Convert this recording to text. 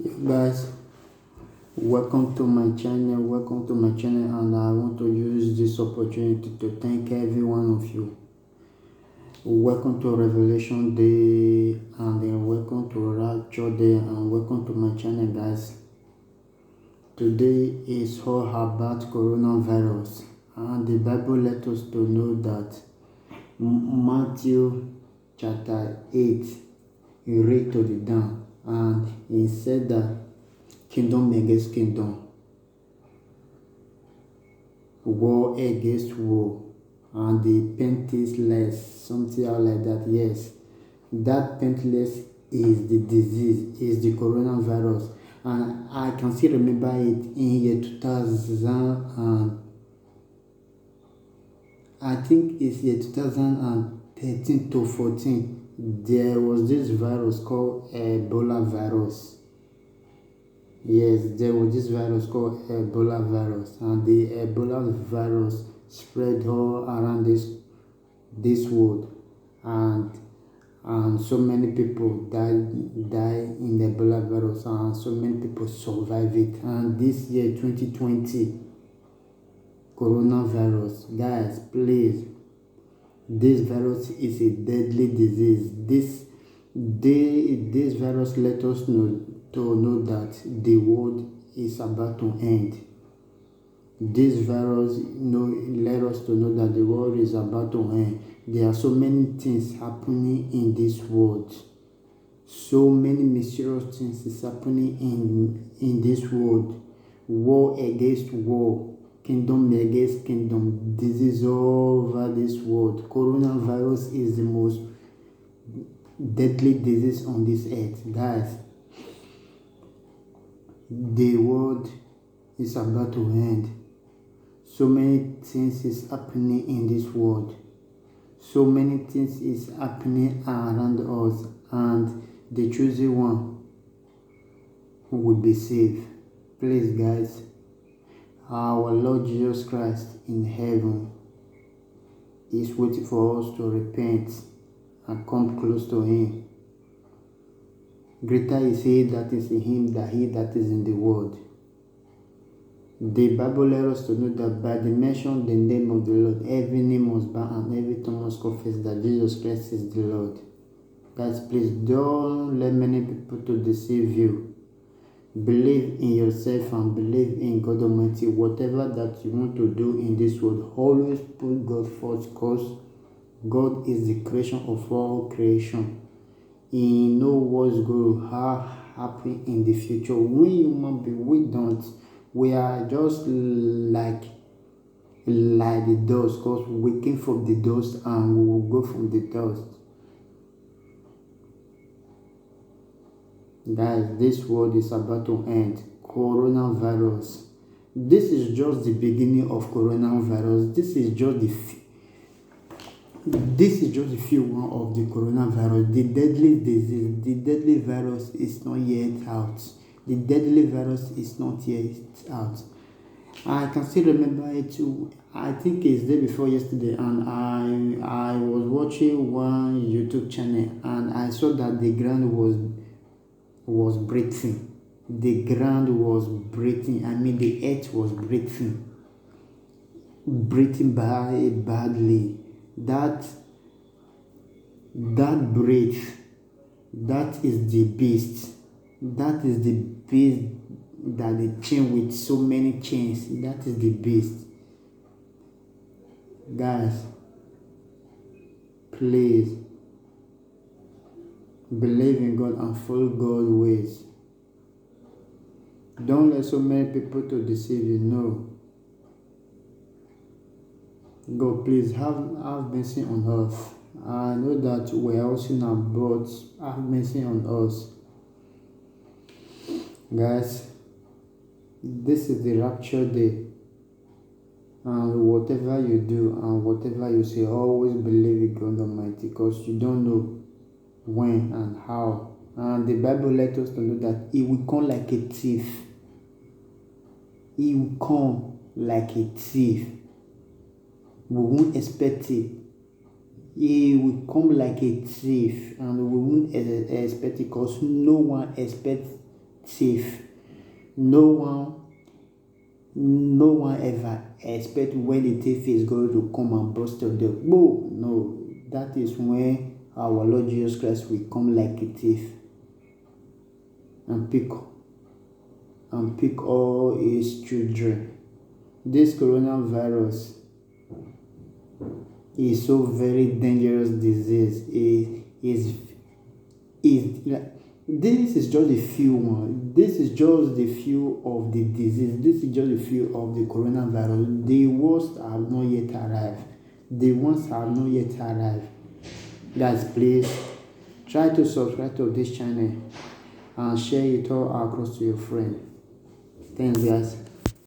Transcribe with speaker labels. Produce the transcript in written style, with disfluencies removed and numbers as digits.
Speaker 1: Guys, welcome to my channel, and I want to use this opportunity to thank every one of you. Welcome to Revelation Day, and then welcome to Rapture Day, and welcome to my channel, guys. Today is all about coronavirus, and the Bible let us to know that Matthew chapter 8, he read to the down, and he said that kingdom against kingdom, war against war, and the paintless, something like that. Yes, that paintless is the disease, is the coronavirus, and I can still remember it in year 2000, and I think it's year 2013 to 14. There was this virus called Ebola virus. Yes, there was this virus called Ebola virus, and the Ebola virus spread all around this world, and so many people died in the Ebola virus, and so many people survived it. And this year 2020 coronavirus, guys, please, this virus is a deadly disease. This virus let us know that the world is about to end. This virus let us to know that the world is about to end. There are so many things happening in this world. So many mysterious things is happening in this world. War against war, kingdom against kingdom, disease all over this world. Coronavirus is the most deadly disease on this earth, guys. The world is about to end. So many things is happening in this world. So many things is happening around us, and the chosen one will be saved. Please, guys, our Lord Jesus Christ in heaven is waiting for us to repent and come close to Him. Greater is He that is in Him than he that is in the world. The Bible let us to know that by the mention of the name of the Lord, every knee must bow and every tongue must confess that Jesus Christ is the Lord. Guys, please don't let many people to deceive you. Believe in yourself and believe in God Almighty. Whatever that you want to do in this world, always put God first, because God is the creation of all creation. He knows what's going to happen in the future. We human beings, we don't. We are just like the dust, because we came from the dust and we will go from the dust. Guys, this world is about to end. Coronavirus. This is just the beginning of coronavirus. This is just the few one of the coronavirus. The deadly disease, the deadly virus is not yet out. The deadly virus is not yet out. I can still remember it too. I think it's day before yesterday, and I was watching one YouTube channel, and I saw that the ground was breathing. The ground was breathing. I mean, the earth was breathing badly. That breath, that is the beast. That is the beast that they chain with so many chains. That is the beast. Guys, please believe in God and follow God's ways. Don't let so many people to deceive you. No. God, please have mercy on us. I know that we are all sinners, but have mercy on us. Guys, this is the rapture day, and whatever you do and whatever you say, always believe in God Almighty, because you don't know when and how. And the Bible let us to know that He will come like a thief. He will come like a thief. We won't expect it. He will come like a thief, and we won't expect it, because no one expects thief. No one ever expect when the thief is going to come and burst your door. No, that is when our Lord Jesus Christ will come like a thief and pick all his children. This coronavirus is so very dangerous disease. This is just a few one. This is just the few of the disease. This is just a few of the coronavirus. The worst have not yet arrived. The ones have not yet arrived. Guys, please try to subscribe to this channel and share it all across to your friends. Thanks, guys.